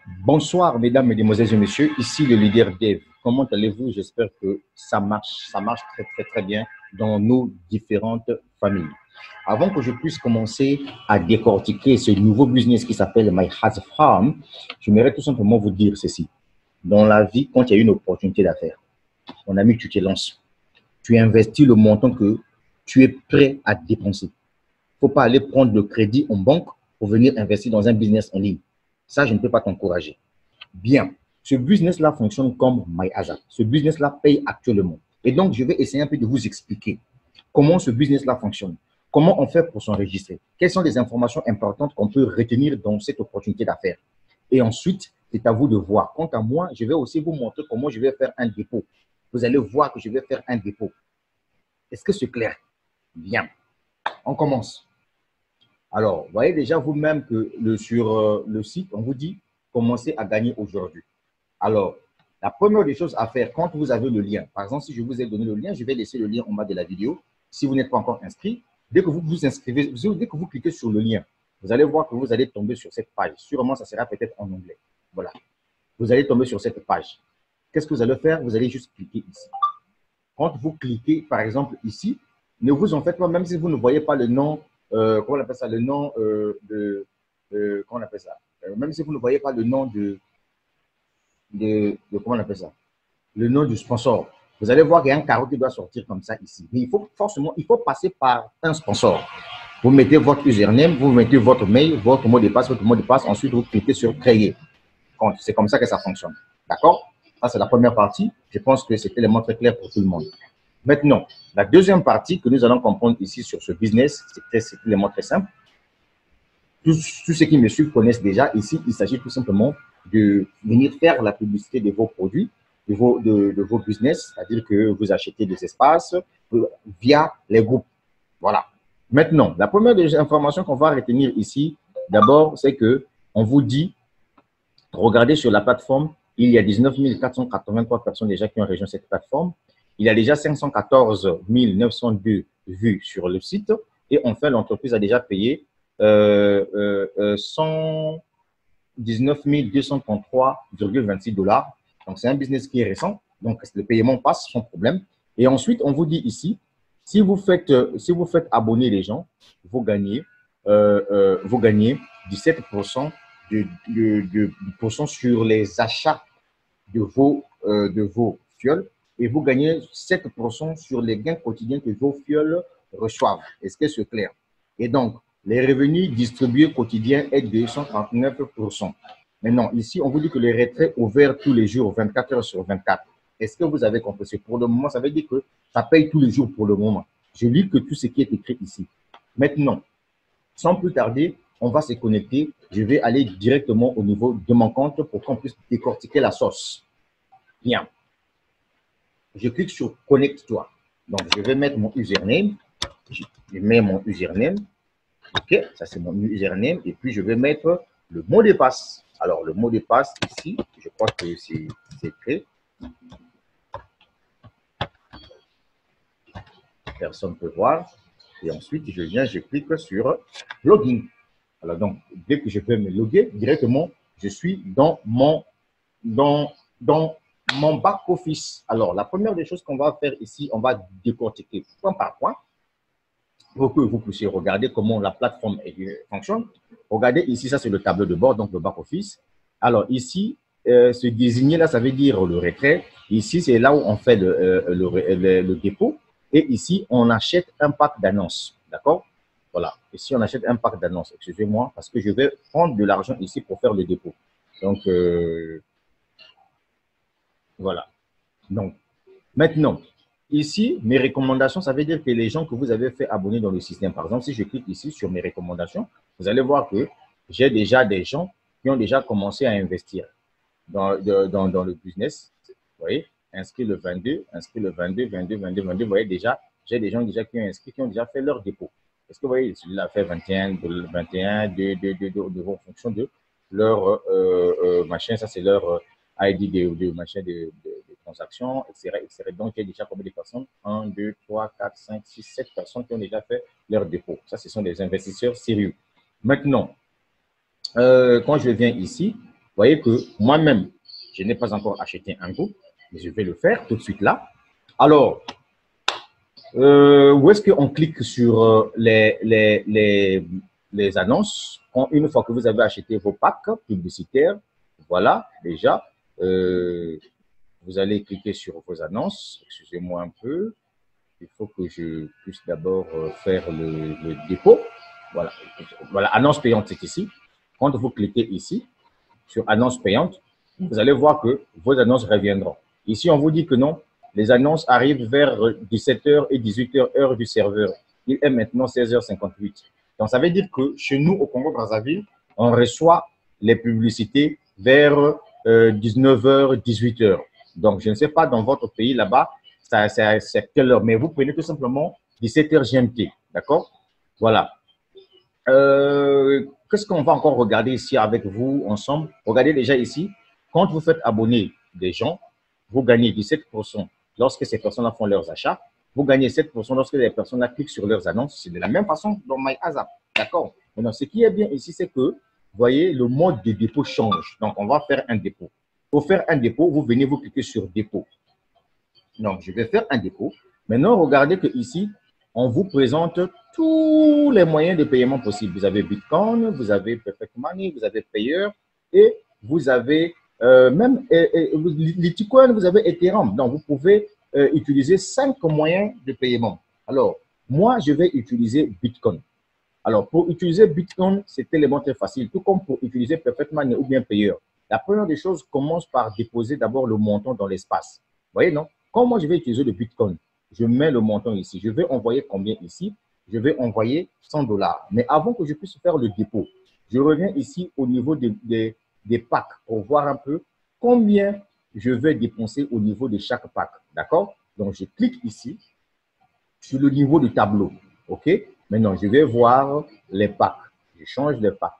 Bonsoir, mesdames, mesdemoiselles et messieurs. Ici le leader Dave. Comment allez-vous? J'espère que ça marche très bien dans nos différentes familles. Avant que je puisse commencer à décortiquer ce nouveau business qui s'appelle My Heart Farm, j'aimerais tout simplement vous dire ceci. Dans la vie, quand il y a une opportunité d'affaires, mon ami, tu te lances. Tu investis le montant que tu es prêt à dépenser. Il ne faut pas aller prendre le crédit en banque pour venir investir dans un business en ligne. Ça, je ne peux pas t'encourager. Bien, ce business-là fonctionne comme MyAza. Ce business-là paye actuellement. Et donc, je vais essayer un peu de vous expliquer comment ce business-là fonctionne. Comment on fait pour s'enregistrer? Quelles sont les informations importantes qu'on peut retenir dans cette opportunité d'affaires? Et ensuite, c'est à vous de voir. Quant à moi, je vais aussi vous montrer comment je vais faire un dépôt. Vous allez voir que je vais faire un dépôt. Est-ce que c'est clair? Bien. On commence. Alors, vous voyez déjà vous-même que sur le site, on vous dit commencez à gagner aujourd'hui. Alors, la première des choses à faire quand vous avez le lien, par exemple, si je vous ai donné le lien, je vais laisser le lien en bas de la vidéo. Si vous n'êtes pas encore inscrit, dès que vous vous inscrivez, dès que vous cliquez sur le lien, vous allez voir que vous allez tomber sur cette page. Sûrement, ça sera peut-être en anglais. Voilà. Vous allez tomber sur cette page. Qu'est-ce que vous allez faire? Vous allez juste cliquer ici. Quand vous cliquez, par exemple, ici, ne vous en faites pas, même si vous ne voyez pas le nom, comment on appelle ça, le nom comment on appelle ça, même si vous ne voyez pas le nom comment on appelle ça, le nom du sponsor. Vous allez voir qu'il y a un carreau qui doit sortir comme ça ici. Mais il faut forcément, il faut passer par un sponsor. Vous mettez votre username, vous mettez votre mail, votre mot de passe, ensuite vous cliquez sur créer compte. C'est comme ça que ça fonctionne. D'accord? Ça, c'est la première partie. Je pense que c'est élément très clair pour tout le monde. Maintenant, la deuxième partie que nous allons comprendre ici sur ce business, c'est élément très simple. Tous ceux qui me suivent connaissent déjà. Ici, il s'agit tout simplement de venir faire la publicité de vos produits, de vos business, c'est-à-dire que vous achetez des espaces via les groupes. Voilà. Maintenant, la première des informations qu'on va retenir ici, d'abord, c'est que on vous dit, regardez sur la plateforme, il y a 19 483 personnes déjà qui ont rejoint cette plateforme. Il y a déjà 514 902 vues sur le site. Et enfin, l'entreprise a déjà payé 119 233,26 $. Donc, c'est un business qui est récent. Donc, le paiement passe sans problème. Et ensuite, on vous dit ici, si vous faites abonner les gens, vous gagnez 17% sur les achats de vos fioles et vous gagnez 7% sur les gains quotidiens que vos fioles reçoivent. Est-ce que c'est clair? Et donc, les revenus distribués quotidiens est de 139%. Maintenant, ici, on vous dit que les retraits ouverts tous les jours, 24 heures sur 24. Est-ce que vous avez compris? Pour le moment, ça veut dire que ça paye tous les jours pour le moment. Je lis que tout ce qui est écrit ici. Maintenant, sans plus tarder, on va se connecter. Je vais aller directement au niveau de mon compte pour qu'on puisse décortiquer la sauce. Bien. Je clique sur connecte-toi. Donc, je vais mettre mon username. Je mets mon username. OK, ça c'est mon username. Et puis, je vais mettre le mot de passe. Alors, le mot de passe ici, je crois que c'est écrit. Personne ne peut voir. Et ensuite, je viens, je clique sur login. Alors, donc, dès que je vais me loguer directement, je suis dans mon back-office. Alors, la première des choses qu'on va faire ici, on va décortiquer point par point pour que vous puissiez regarder comment la plateforme fonctionne. Regardez ici, ça c'est le tableau de bord, donc le back-office. Alors ici, ce désigné-là, ça veut dire le retrait. Ici, c'est là où on fait le dépôt. Et ici, on achète un pack d'annonces. D'accord? Voilà. Ici, on achète un pack d'annonces. Excusez-moi, parce que je vais prendre de l'argent ici pour faire le dépôt. Donc, voilà. Donc, maintenant, ici, mes recommandations, ça veut dire que les gens que vous avez fait abonner dans le système, par exemple, si je clique ici sur mes recommandations, vous allez voir que j'ai déjà des gens qui ont déjà commencé à investir dans le business. Vous voyez, inscrit le 22, inscrit le 22, 22, 22, 22. Vous voyez déjà, j'ai des gens déjà qui ont inscrit, qui ont déjà fait leur dépôt. Est-ce que vous voyez, celui-là a fait 21, 21, 2, 2, 2, 2, en fonction de leur machin, ça c'est leur ID de machin de transactions, etc., etc. Donc, il y a déjà combien de personnes? 1, 2, 3, 4, 5, 6, 7 personnes qui ont déjà fait leur dépôt. Ça, ce sont des investisseurs sérieux. Maintenant, quand je viens ici, voyez que moi-même, je n'ai pas encore acheté un groupe, mais je vais le faire tout de suite là. Alors, où est-ce qu'on clique sur les annonces? Une fois que vous avez acheté vos packs publicitaires, voilà, déjà, vous allez cliquer sur vos annonces. Excusez-moi un peu. Il faut que je puisse d'abord faire le dépôt. Voilà. Voilà, annonce payante, c'est ici. Quand vous cliquez ici, sur annonce payante, vous allez voir que vos annonces reviendront. Ici, on vous dit que non, les annonces arrivent vers 17h et 18h, heure du serveur. Il est maintenant 16h58. Donc, ça veut dire que chez nous, au Congo-Brazzaville, on reçoit les publicités vers 19h, 18h. Donc, je ne sais pas dans votre pays là-bas, c'est quelle heure, mais vous prenez tout simplement 17h GMT. D'accord? Voilà. Qu'est-ce qu'on va encore regarder ici avec vous ensemble? Regardez déjà ici, quand vous faites abonner des gens, vous gagnez 17% lorsque ces personnes-là font leurs achats. Vous gagnez 7% lorsque les personnes-là cliquent sur leurs annonces. C'est de la même façon dans MyASAP. D'accord? Maintenant, ce qui est bien ici, c'est que, vous voyez, le mode de dépôt change. Donc, on va faire un dépôt. Pour faire un dépôt, vous venez vous cliquer sur dépôt. Donc, je vais faire un dépôt. Maintenant, regardez que ici, on vous présente tous les moyens de paiement possibles. Vous avez Bitcoin, vous avez Perfect Money, vous avez Payer et vous avez même Litecoin, vous avez Ethereum. Donc, vous pouvez utiliser 5 moyens de paiement. Alors, moi, je vais utiliser Bitcoin. Alors, pour utiliser Bitcoin, c'est tellement très facile, tout comme pour utiliser Perfect Money ou bien Payer. La première des choses commence par déposer d'abord le montant dans l'espace. Vous voyez, non? Quand moi, je vais utiliser le Bitcoin, je mets le montant ici. Je vais envoyer combien ici? Je vais envoyer 100 dollars. Mais avant que je puisse faire le dépôt, je reviens ici au niveau des packs pour voir un peu combien je vais dépenser au niveau de chaque pack. D'accord? Donc, je clique ici sur le niveau du tableau. OK? Maintenant, je vais voir les packs. Je change les packs.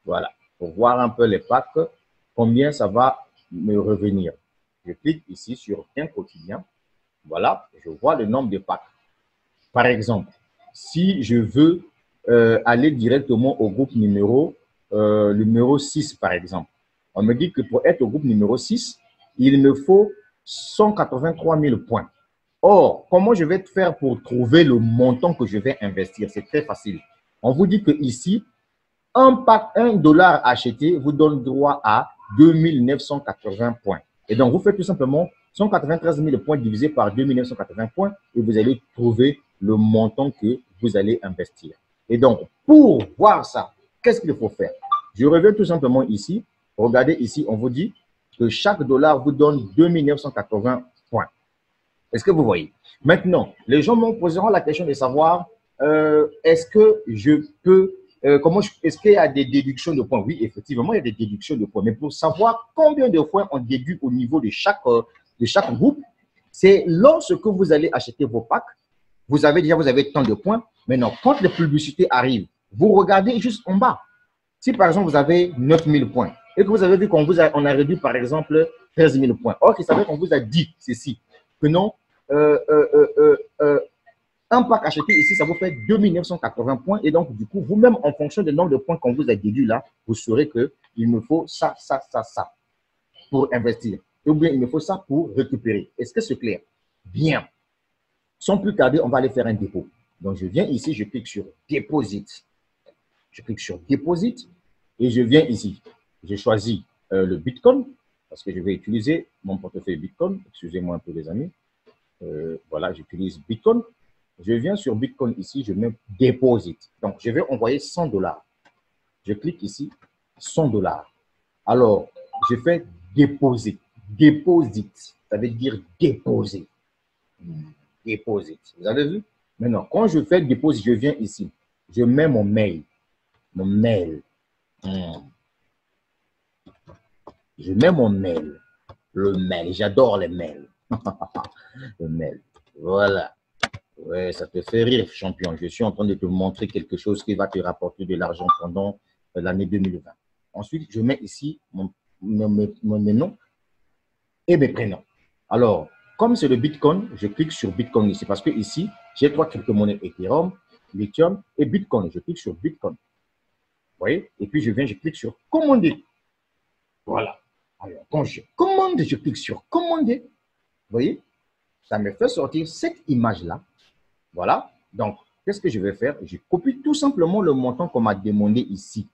Voilà. Pour voir un peu les packs, combien ça va me revenir. Je clique ici sur Gain quotidien. Voilà. Je vois le nombre de packs. Par exemple, si je veux aller directement au groupe numéro 6, par exemple, on me dit que pour être au groupe numéro 6, il me faut 183 000 points. Or, comment je vais faire pour trouver le montant que je vais investir? C'est très facile. On vous dit que ici, un pack, $1 acheté vous donne droit à 2980 points. Et donc, vous faites tout simplement 193 000 points divisé par 2980 points et vous allez trouver le montant que vous allez investir. Et donc, pour voir ça, qu'est-ce qu'il faut faire? Je reviens tout simplement ici. Regardez ici, on vous dit que chaque dollar vous donne 2980 points. Est-ce que vous voyez? Maintenant, les gens me poseront la question de savoir est-ce que je peux, est-ce qu'il y a des déductions de points? Oui, effectivement, il y a des déductions de points. Mais pour savoir combien de points on déduit au niveau de chaque groupe, c'est lorsque vous allez acheter vos packs, vous avez tant de points. Maintenant, quand les publicités arrivent, vous regardez juste en bas. Si par exemple, vous avez 9 000 points et que vous avez vu qu'on on a réduit par exemple 13 000 points. Or, il savait qu'on vous a dit ceci, que non, un pack acheté ici, ça vous fait 2980 points. Et donc, du coup, vous-même, en fonction du nombre de points qu'on vous a déduit là, vous saurez qu'il me faut ça, ça, ça, ça pour investir. Ou bien, il me faut ça pour récupérer. Est-ce que c'est clair? Bien. Sans plus tarder, on va aller faire un dépôt. Donc, je viens ici, je clique sur Deposit. Je clique sur Deposit et je viens ici. J'ai choisi le Bitcoin parce que je vais utiliser mon portefeuille Bitcoin. Excusez-moi un peu, les amis. Voilà, j'utilise Bitcoin. Je viens sur Bitcoin ici, je mets Deposit. Donc, je vais envoyer 100 dollars. Je clique ici, 100 dollars. Alors, je fais Deposit. Deposit, ça veut dire déposer. Deposit. Vous avez vu? Maintenant, quand je fais Deposit, je viens ici. Je mets mon mail. Mon mail. Je mets mon mail. Le mail. J'adore les mails. Le mail. Voilà. Ouais, ça te fait rire, champion. Je suis en train de te montrer quelque chose qui va te rapporter de l'argent pendant l'année 2020. Ensuite, je mets ici mon nom et mes prénoms. Alors, comme c'est le Bitcoin, je clique sur Bitcoin ici parce que ici, j'ai 3 crypto-monnaies Ethereum, Lithium et Bitcoin. Je clique sur Bitcoin. Vous voyez? Et puis, je clique sur commander. Voilà. Alors, quand je commande, je clique sur commander. Vous voyez, ça me fait sortir cette image-là. Voilà. Donc, qu'est-ce que je vais faire? Je copie tout simplement le montant qu'on m'a demandé ici.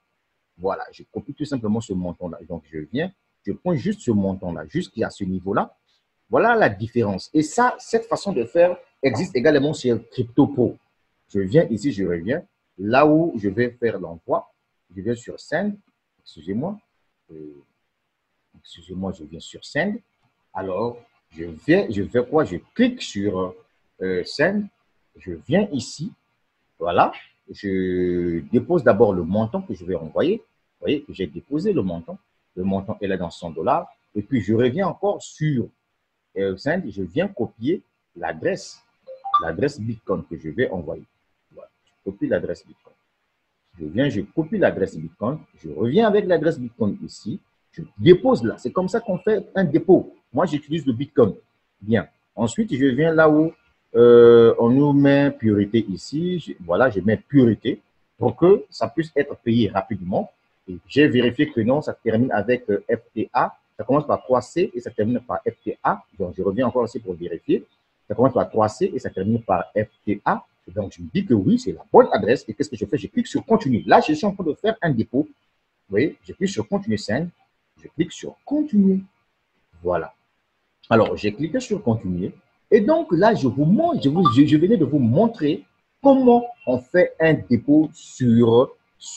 Voilà, je copie tout simplement ce montant-là. Donc, je viens, je prends juste ce montant-là, jusqu'à ce niveau-là. Voilà la différence. Et ça, cette façon de faire existe également sur CryptoPro. Je viens ici, je reviens. Là où je vais faire l'envoi, je viens sur Send. Excusez-moi. Excusez-moi, je viens sur Send. Alors, je fais quoi? Je clique sur Send. Je viens ici. Voilà. Je dépose d'abord le montant que je vais envoyer. Vous voyez que j'ai déposé le montant. Le montant est là dans 100 $. Et puis, je reviens encore sur Send. Je viens copier l'adresse Bitcoin que je vais envoyer. Voilà. Je copie l'adresse Bitcoin. Je viens, je copie l'adresse Bitcoin. Je reviens avec l'adresse Bitcoin ici. Je dépose là. C'est comme ça qu'on fait un dépôt. Moi, j'utilise le Bitcoin. Bien. Ensuite, je viens là où on nous met priorité ici. Voilà, je mets priorité pour que ça puisse être payé rapidement. Et j'ai vérifié que non, ça termine avec FTA. Ça commence par 3C et ça termine par FTA. Donc, je reviens encore ici pour vérifier. Ça commence par 3C et ça termine par FTA. Donc, je me dis que oui, c'est la bonne adresse. Et qu'est-ce que je fais? Je clique sur continuer. Là, je suis en train de faire un dépôt. Vous voyez, je clique sur continuer Send. Je clique sur continuer. Voilà. Alors, j'ai cliqué sur continuer. Et donc, là, je venais de vous montrer comment on fait un dépôt sur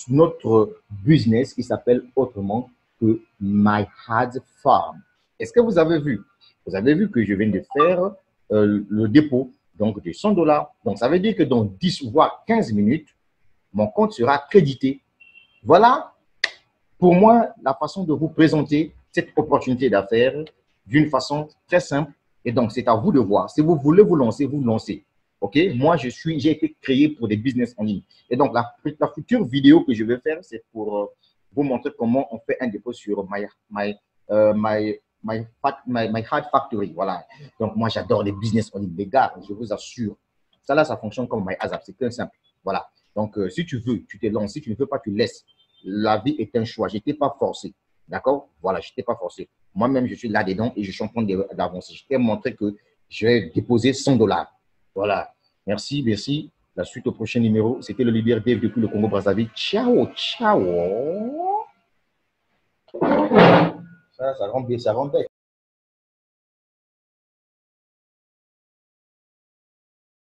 notre business qui s'appelle autrement que MyHad Farm. Est-ce que vous avez vu? Vous avez vu que je viens de faire le dépôt donc de 100 $. Donc, ça veut dire que dans 10 voire 15 minutes, mon compte sera crédité. Voilà, pour moi, la façon de vous présenter cette opportunité d'affaires d'une façon très simple. Et donc, c'est à vous de voir. Si vous voulez vous lancer, vous lancez. OK? Moi, j'ai été créé pour des business en ligne. Et donc, la future vidéo que je vais faire, c'est pour vous montrer comment on fait un dépôt sur My Hard Factory. Voilà. Donc, moi, j'adore les business en ligne. Les gars, je vous assure. Ça, là, ça fonctionne comme MyAzap. C'est très simple. Voilà. Donc, si tu veux, tu te lances. Si tu ne veux pas, tu laisses. La vie est un choix. Je n'étais pas forcé. D'accord? Voilà, je n'étais pas forcé. Moi-même, je suis là-dedans et je suis en train d'avancer. Je t'ai montré que je vais déposer 100 $. Voilà. Merci, merci. La suite au prochain numéro. C'était le leader Dave depuis le Congo-Brazzaville. Ciao, ciao. Ça rend bien, ça rend bête.